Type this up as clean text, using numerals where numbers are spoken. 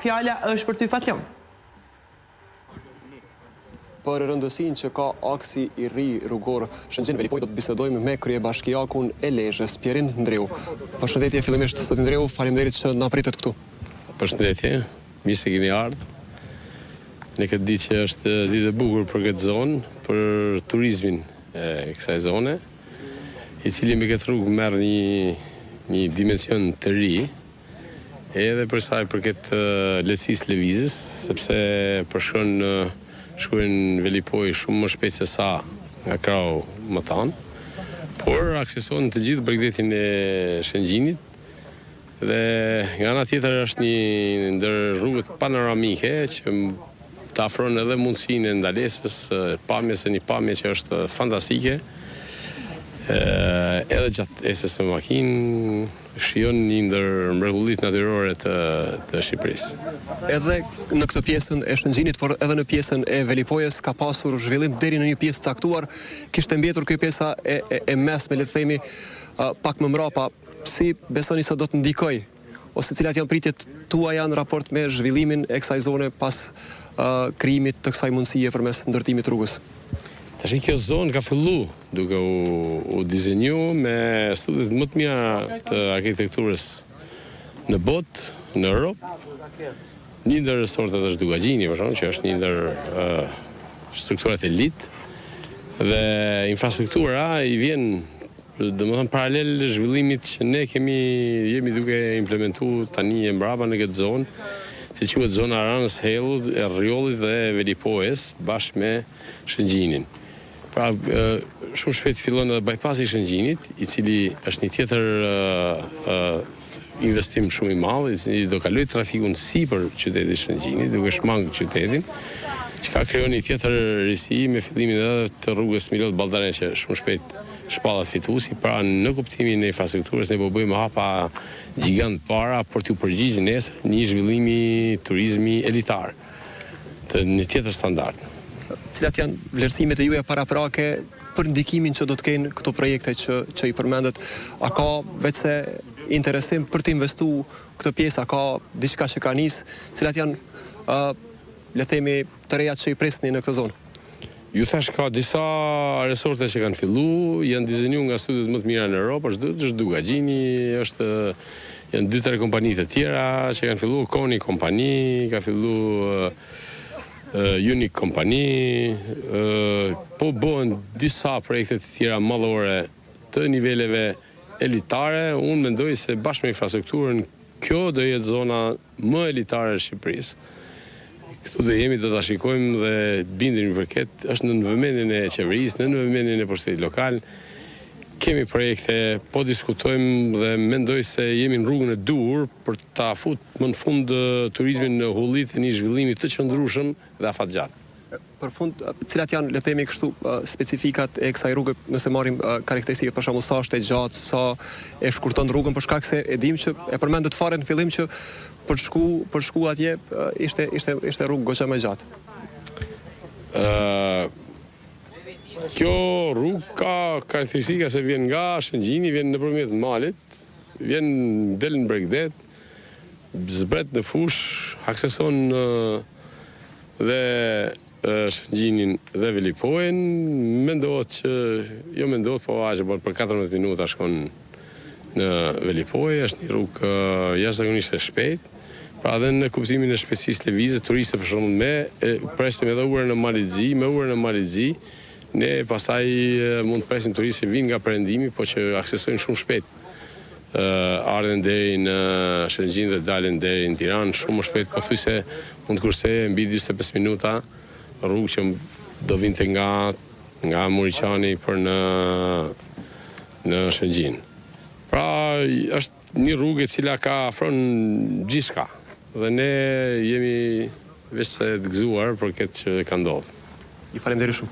fjala është për ty Fatlion. Për rëndësinë që ka aksi i ri rrugor Shëngjin Velipoj do të bisedojmë me kryebashkiakun e Lezhës, Pjerin Ndreu. Përshëndetje fillimisht zot Ndreu, faleminderit që na pritet këtu. Përshëndetje, mirë se keni ardhur. Ne këtë ditë që është ditë e bukur për këtë zonë, për turizmin e kësaj zone, i cili me këtë rrugë merr një dimension të ri, edhe për sa i përket lehtësisë lëvizjes, sepse shkruajnë Velipoj shumë më shpejt se sa nga krau më tanë, por akseson të gjithë bregdetin e Shëngjinit, dhe nga ana tjetër është një ndër rrugët panoramike që të afron edhe mundësinë e ndalesës, pamjes e një pamje që është fantastike, edhe gjatë esës me makinë, shijon një ndër mrekullitë natyrore të Shqipërisë. Edhe në këtë pjesën e Shëngjinit, por edhe në pjesën e Velipojës ka pasur zhvillim deri në një pjesë caktuar, kishte mbjetur kjo pjesa e mesme, le të themi, pak më mrapa. Si besoni se do të ndikoj, ose cilat janë pritjet tuaja në raport me zhvillimin e kësaj zone pas krijimit të kësaj mundësie përmes ndërtimit të rrugës? Tash kjo zonë ka fillu duke u dizenju me studiet më të mira të arkitekturës në botë, në Europë. Një ndër resortet është Dugagjini, për shembull, që është një ndër strukturat elit, dhe infrastruktura i vjen domethënë paralel zhvillimit që ne jemi duke implementuar tani e mbrapa në këtë zonë, që quhet zona Ranës Hellut, e Rriollit dhe Velipojës bashkë me Shëngjinin. Pra, shumë shpejt fillon edhe bypassi i Shëngjinit, i cili është një tjetër investim shumë i madh, i cili do kaloj trafikun sipër qytetit Shëngjinit, duke shmangë qytetin, që ka krijuar një tjetër risi me fillimin edhe të rrugës Milot Balldarene, që shumë shpejt shpallat fituesi. Pra, në kuptimin e infrastrukturës ne po bëjmë hapa gjigant para për t'u përgjigjë nesër një zhvillimi turizmi elitar të një tjetër standard. Cilat janë vlerësimet e juaja paraprake për ndikimin që do të kenë këto projekte që i përmendet? A ka vetëse interesim për të investuar këtë pjesë, a ka diçka që ka nisë? Cilat janë, le të themi, të rejat që i presni në këtë zonë? Ju thash, ka disa resorte që kanë fillu, janë dizenjuar nga studiet më të mira në Europë, është Dugagjini, janë 2-3 kompani të tjera që kanë fillu, Koni kompani, ka fillu Unique kompani, po bëhen disa projekte të tjera madhore të niveleve elitare. Unë mendoj se bashkë me infrastrukturën, kjo do jetë zona më elitare e Shqipërisë. Këtu do jemi, do ta shikojmë dhe bindemi për këtë, është në vëmendjen e qeverisë, në vëmendjen e pushtetit lokal. Kemi projekte, po diskutojmë dhe mendoj se jemi në rrugën e dur për ta futur më në fund turizmin në hullit e një zhvillimi të qëndrueshëm dhe afatgjatë. Për fund, cilat janë, le të themi kështu, specifikat e kësaj rruge, nëse marrim karakteristike, për shembull, sa është e gjatë, sa e shkurton rrugën, për shkak se e dim që e përmendët fare në fillim që për shku atje ishte rrugë goxha më gjatë. Kjo rrugë ka karakteristika se vjen nga Shëngjini, vjen nëpërmjet malit, vjen del në Bregdet, zbret në fush, akseson dhe Shëngjinin dhe Velipojën. Mendohet që, jo mendohet, po aq për 14 minuta shkon në Velipojë, është një rrugë jashtëzakonisht e shpejtë. Pra edhe në kuptimin e shpejtësisë lëvizjes, turistët për shembull presim edhe urën në Malitzi, ne pastaj mund të presim turistë që vinë nga perëndimi, po që aksesojnë shumë shpejt. Ardhen deri në Shëngjin dhe dalin deri në Tiranë shumë më shpejt, pothuajse mund të kursejë mbi 45 minuta, rrugë që do vinte nga Muriqani për në Shëngjin. Pra, është një rrugë e cila ka afron gjithçka, dhe ne jemi veç se të gëzuar për këtë që ka ndodhur. Ju falenderoj shumë.